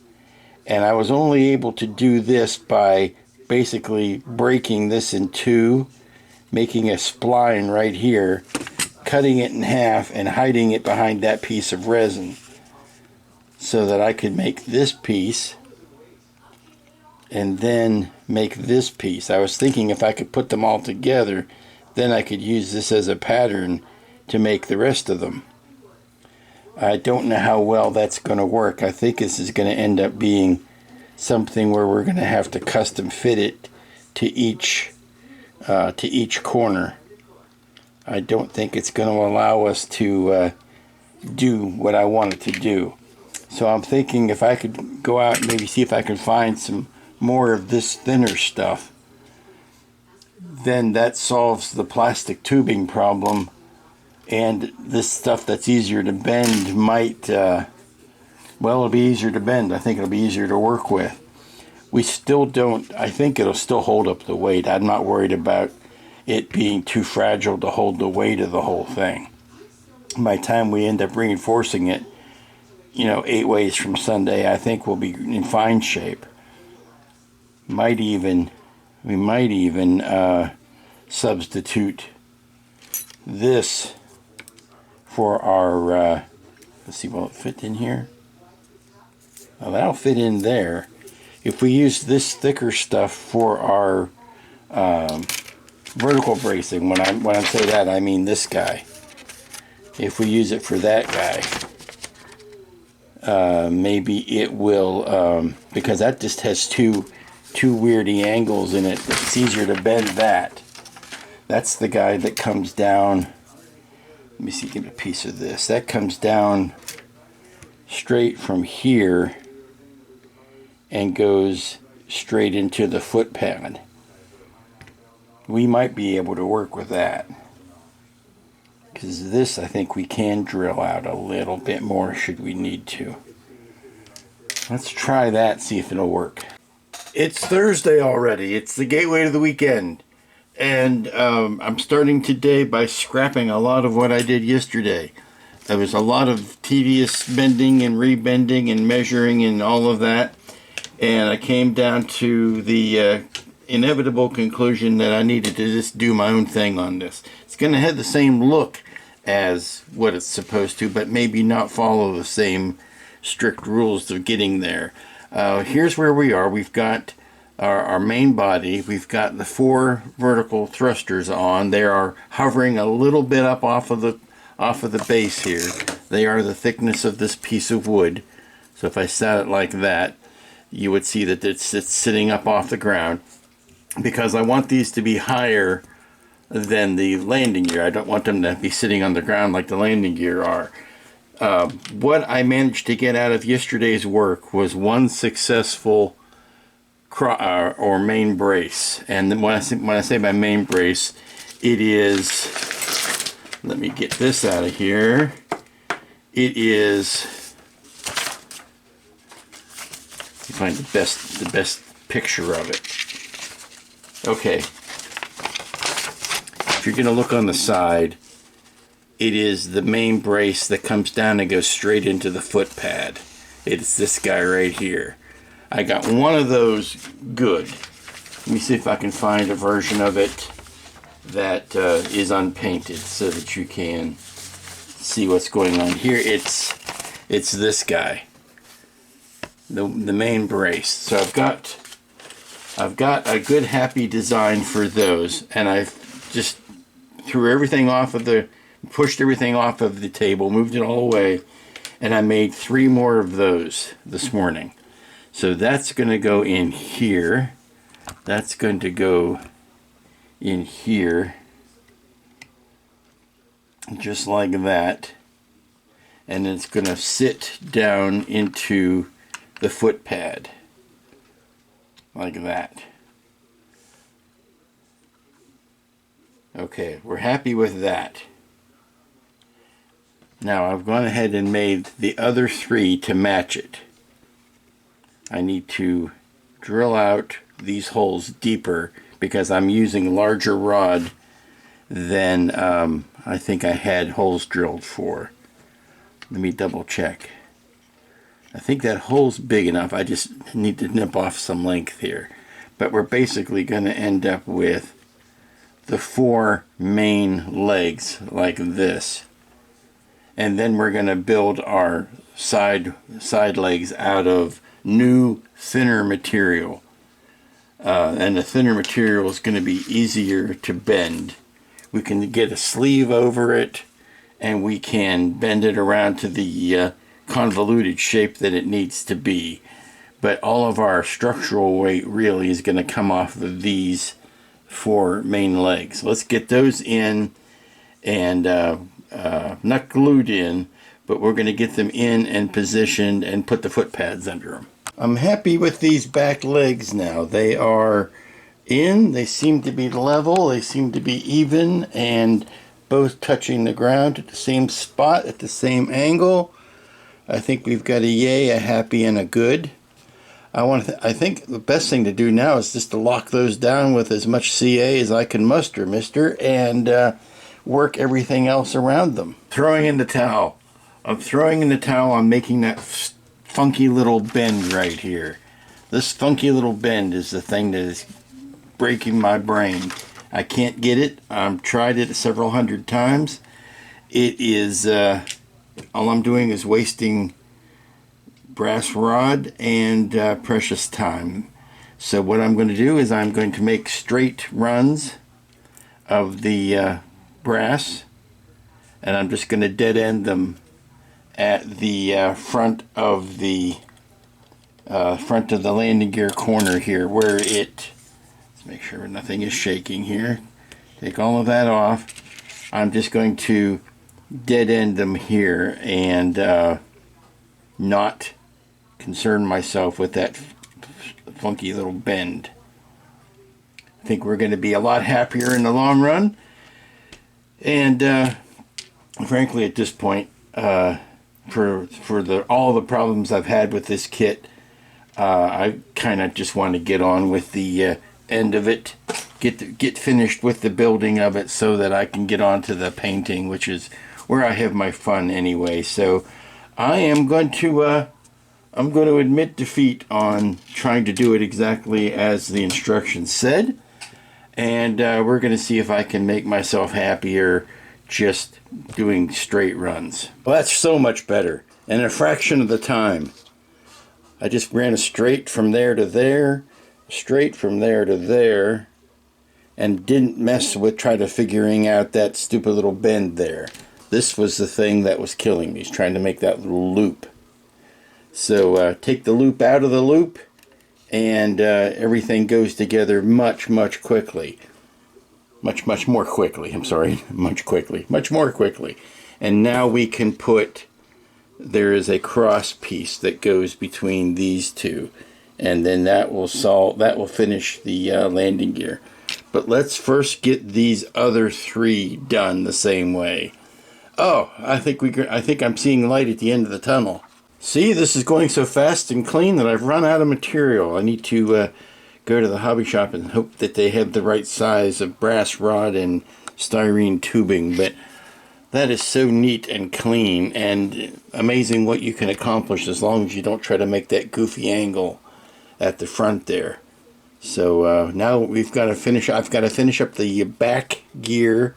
And I was only able to do this by basically breaking this in two, making a spline right here, cutting it in half, and hiding it behind that piece of resin, so that I could make this piece and then make this piece. I was thinking if I could put them all together, then I could use this as a pattern to make the rest of them. I don't know how well that's going to work. I think this is going to end up being something where we're going to have to custom fit it to each corner. I don't think it's going to allow us to do what I want it to do. So I'm thinking if I could go out and maybe see if I can find some more of this thinner stuff, then that solves the plastic tubing problem. And this stuff that's easier to bend might, well, it'll be easier to bend. I think it'll be easier to work with. We still don't, I think it'll still hold up the weight. I'm not worried about it being too fragile to hold the weight of the whole thing. By the time we end up reinforcing it, 8 ways from Sunday, I think we'll be in fine shape. We might even substitute this for our, let's see, will it fit in here? Well, that'll fit in there. If we use this thicker stuff for our vertical bracing, when I say that, I mean this guy. If we use it for that guy, maybe it will, because that just has two weirdy angles in it. It's easier to bend that. That's the guy that comes down. Let me see, give me a piece of this. That comes down straight from here and goes straight into the foot pad. We might be able to work with that, because this I think we can drill out a little bit more should we need to. Let's try that, see if it'll work. It's Thursday already. It's the gateway to the weekend. And I'm starting today by scrapping a lot of what I did yesterday. There was a lot of tedious bending and rebending and measuring and all of that. And I came down to the inevitable conclusion that I needed to just do my own thing on this. It's going to have the same look as what it's supposed to, but maybe not follow the same strict rules of getting there. Here's where we are. We've got our main body. We've got the 4 vertical thrusters on. They are hovering a little bit up off of the base here. They are the thickness of this piece of wood. So if I sat it like that, you would see that it's sitting up off the ground, because I want these to be higher than the landing gear. I don't want them to be sitting on the ground like the landing gear are. What I managed to get out of yesterday's work was one successful or main brace. And when I say my main brace, it is, let me get this out of here. It is, you find the best picture of it. Okay, if you're going to look on the side, it is the main brace that comes down and goes straight into the foot pad. It's this guy right here. I got one of those good. Let me see if I can find a version of it that is unpainted so that you can see what's going on here. It's this guy, the main brace. So I've got a good happy design for those, and I've just pushed everything off of the table, moved it all away, and I made 3 more of those this morning. So that's going to go in here. That's going to go in here, just like that. And it's going to sit down into the foot pad, like that. Okay, we're happy with that. Now I've gone ahead and made the other 3 to match it. I need to drill out these holes deeper because I'm using larger rod than I think I had holes drilled for. Let me double check. I think that hole's big enough. I just need to nip off some length here. But we're basically going to end up with the 4 main legs like this. And then we're going to build our side legs out of new thinner material. And the thinner material is going to be easier to bend. We can get a sleeve over it, and we can bend it around to the convoluted shape that it needs to be. But all of our structural weight really is going to come off of these 4 main legs. Let's get those in, and not glued in, but we're going to get them in and positioned and put the foot pads under them. I'm happy with these back legs now. They are in, they seem to be level, they seem to be even, and both touching the ground at the same spot, at the same angle. I think we've got a yay, a happy, and a good. I think the best thing to do now is just to lock those down with as much CA as I can muster, mister, and work everything else around them. Throwing in the towel. I'm throwing in the towel on making that funky little bend right here. This funky little bend is the thing that is breaking my brain. I can't get it. I've tried it several hundred times. It is, all I'm doing is wasting brass rod and precious time. So what I'm going to do is I'm going to make straight runs of the brass, and I'm just going to dead end them at the front of the landing gear corner here, where let's make sure nothing is shaking here. Take all of that off. I'm just going to dead end them here and not concern myself with that funky little bend. I think we're going to be a lot happier in the long run, and frankly at this point, for all the problems I've had with this kit, I kind of just want to get on with the end of it, get finished with the building of it, so that I can get on to the painting, which is where I have my fun anyway. So I am going to admit defeat on trying to do it exactly as the instructions said, and we're going to see if I can make myself happier just doing straight runs. Well, that's so much better. In a fraction of the time. I just ran a straight from there to there, straight from there to there, and didn't mess with trying to figuring out that stupid little bend there. This was the thing that was killing me, is trying to make that little loop. So take the loop out of the loop, and everything goes together much more quickly. Much more quickly. And now we can put, there is a cross piece that goes between these two, and then that will finish the landing gear. But let's first get these other three done the same way. Oh, I think I'm seeing light at the end of the tunnel. See, this is going so fast and clean that I've run out of material. I need to go to the hobby shop and hope that they have the right size of brass rod and styrene tubing. But that is so neat and clean, and amazing what you can accomplish as long as you don't try to make that goofy angle at the front there. So now we've got to finish. I've got to finish up the back gear.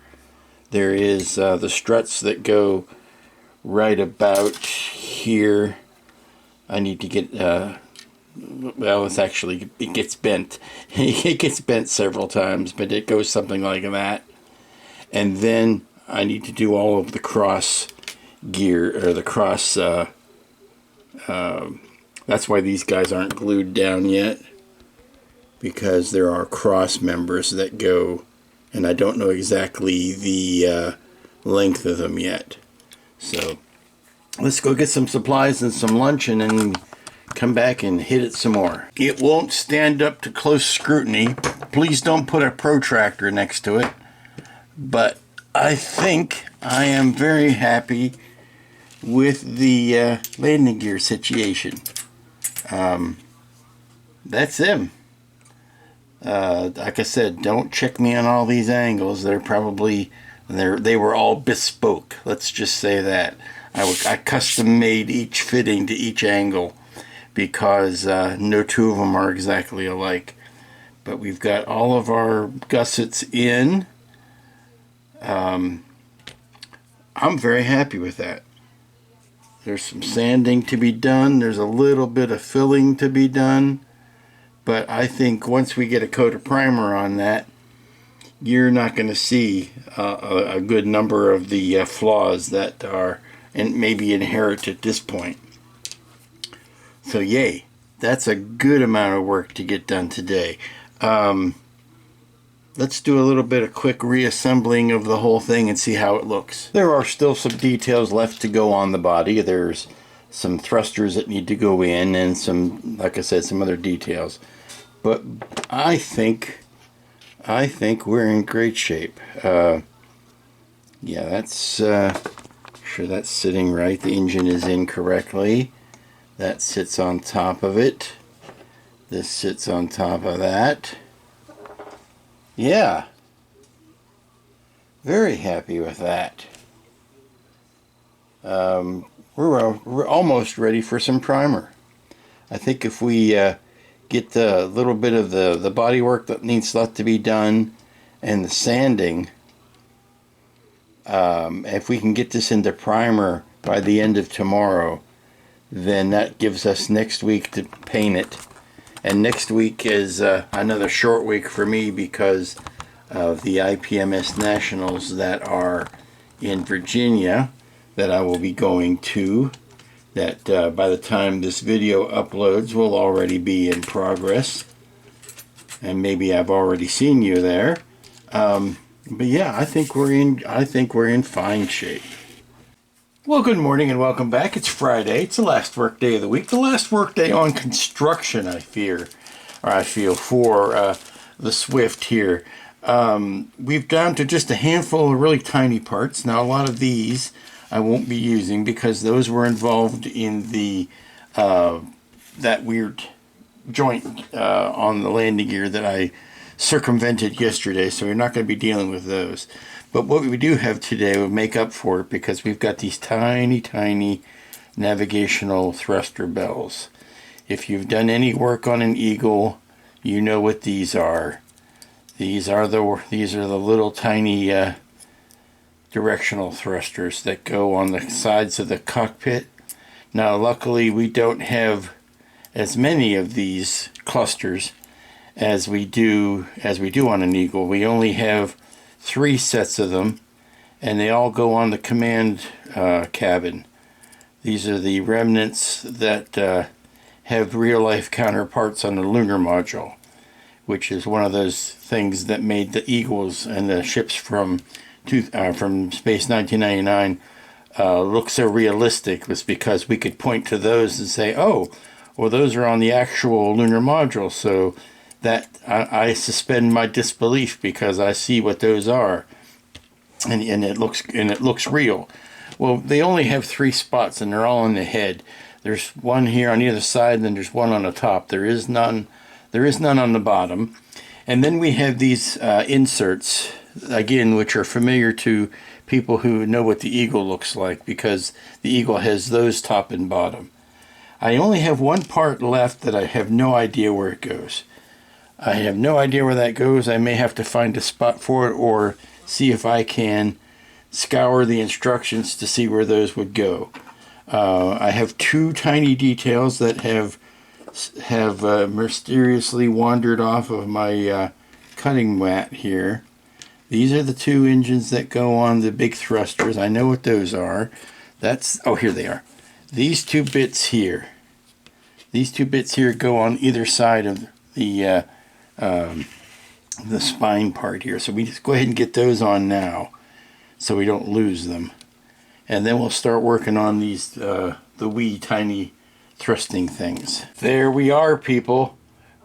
There is the struts that go right about here. I need to get well, it gets bent. It gets bent several times, but it goes something like that. And then I need to do all of the cross gear, or the cross that's why these guys aren't glued down yet, because there are cross members that go, and I don't know exactly the length of them yet. So let's go get some supplies and some lunch, and then come back and hit it some more. It won't stand up to close scrutiny. Please don't put a protractor next to it. But I think I am very happy with the landing gear situation. That's them. Like I said, don't check me on all these angles. They were all bespoke. Let's just say that. I custom made each fitting to each angle, because no two of them are exactly alike. But we've got all of our gussets in. I'm very happy with that. There's some sanding to be done. There's a little bit of filling to be done. But I think once we get a coat of primer on that, you're not going to see a good number of the flaws that are and maybe inherent at this point. So yay, that's a good amount of work to get done today. Let's do a little bit of quick reassembling of the whole thing and see how it looks. There are still some details left to go on the body. There's some thrusters that need to go in, and some, like I said, some other details. But I think we're in great shape. Yeah, that's sure that's sitting right. The engine is in correctly. That sits on top of it. This sits on top of that. Yeah, very happy with that. We're almost ready for some primer. I think if we get a little bit of the body work that needs left to be done, and the sanding, if we can get this into primer by the end of tomorrow, then that gives us next week to paint it. And next week is another short week for me because of the IPMS Nationals that are in Virginia that I will be going to. That by the time this video uploads will already be in progress. And maybe I've already seen you there. But yeah, I think we're in fine shape. Well, good morning and welcome back. It's Friday. It's the last work day of the week. The last work day on construction, I feel, for the Swift here. We've down to just a handful of really tiny parts. Now, a lot of these I won't be using because those were involved in the that weird joint on the landing gear that I circumvented yesterday, so we're not going to be dealing with those. But what we do have today will make up for it because we've got these tiny navigational thruster bells. If you've done any work on an Eagle, you know what these are. These are the little tiny directional thrusters that go on the sides of the cockpit. Now, luckily, we don't have as many of these clusters as we do on an Eagle. We only have 3 sets of them, and they all go on the command cabin. These are the remnants that have real-life counterparts on the lunar module, which is one of those things that made the Eagles and the ships from Space 1999 look so realistic. Was because we could point to those and say, oh, well, those are on the actual lunar module, so that I suspend my disbelief because I see what those are, and it looks real. Well, they only have 3 spots, and they're all in the head. There's one here on either side, and then there's one on the top. There is none on the bottom. And then we have these inserts, again, which are familiar to people who know what the Eagle looks like, because the Eagle has those top and bottom. I only have one part left that I have no idea where it goes. I have no idea where that goes. I may have to find a spot for it or see if I can scour the instructions to see where those would go. I have 2 tiny details that have mysteriously wandered off of my cutting mat here. These are the 2 engines that go on the big thrusters. I know what those are. Oh, here they are. These 2 bits here. These 2 bits here go on either side of the spine part here. So we just go ahead and get those on now, so we don't lose them. And then we'll start working on these, the wee tiny thrusting things. There we are, people.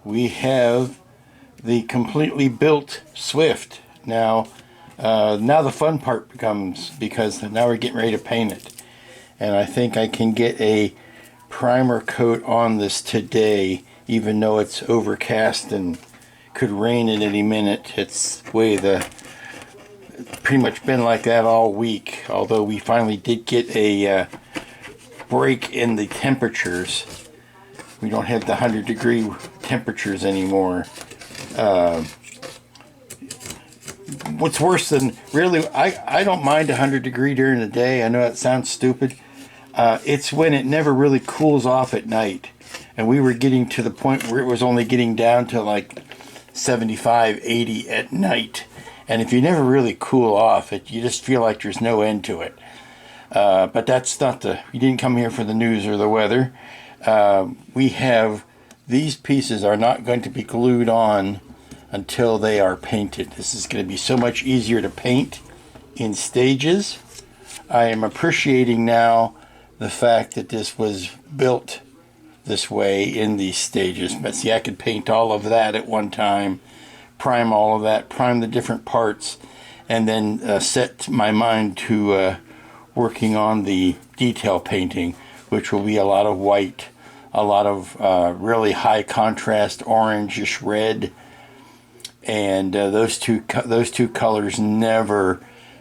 We have the completely built Swift. Now the fun part comes, because now we're getting ready to paint it. And I think I can get a primer coat on this today, even though it's overcast and could rain at any minute. It's pretty much been like that all week, although we finally did get a break in the temperatures. We don't have the 100-degree temperatures anymore. What's worse than, really, I don't mind 100-degree during the day. I know that sounds stupid. It's when it never really cools off at night. And we were getting to the point where it was only getting down to like 75, 80 at night. And if you never really cool off, you just feel like there's no end to it. But that's not you didn't come here for the news or the weather. We have, these pieces are not going to be glued on until they are painted. This is going to be so much easier to paint in stages. I am appreciating now the fact that this was built this way in these stages. But see, I could paint all of that at one time, prime all of that, prime the different parts, and then set my mind to working on the detail painting, which will be a lot of white, a lot of really high contrast orangish red, and those two colors never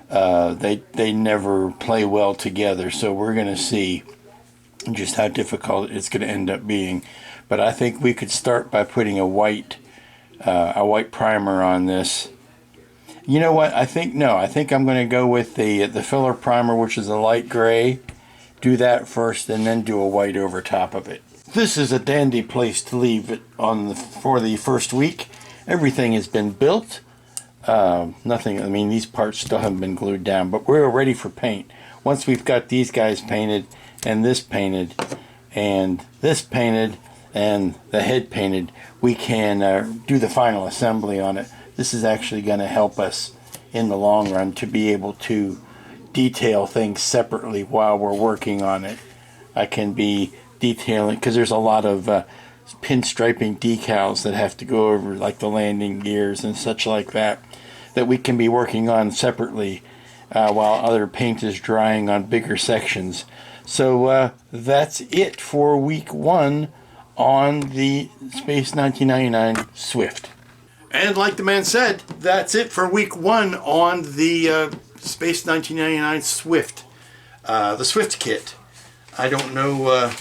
they never play well together. So we're going to see just how difficult it's going to end up being. But I think we could start by putting a white primer on this. You know what? I think I'm going to go with the filler primer, which is a light gray. Do that first, and then do a white over top of it. This is a dandy place to leave it for the first week. Everything has been built. Nothing. I mean, these parts still haven't been glued down, but we're ready for paint. Once we've got these guys painted, and this painted, and this painted, and the head painted, we can do the final assembly on it. This is actually going to help us in the long run to be able to detail things separately while we're working on it. I can be detailing, because there's a lot of pinstriping decals that have to go over, like the landing gears and such like that we can be working on separately while other paint is drying on bigger sections. So that's it for week 1 on the Space 1999 Swift. And like the man said, that's it for week 1 on the Space 1999 Swift. The Swift kit. I don't know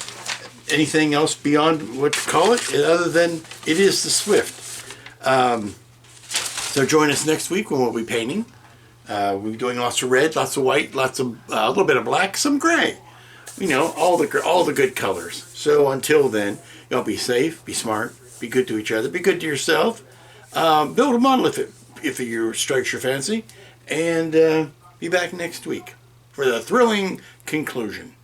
anything else beyond what to call it, other than it is the Swift. So join us next week when we'll be painting. We'll be doing lots of red, lots of white, lots of a little bit of black, some gray. You know, all the good colors. So until then, y'all be safe, be smart, be good to each other, be good to yourself. Build a model if it strikes your fancy, and be back next week for the thrilling conclusion.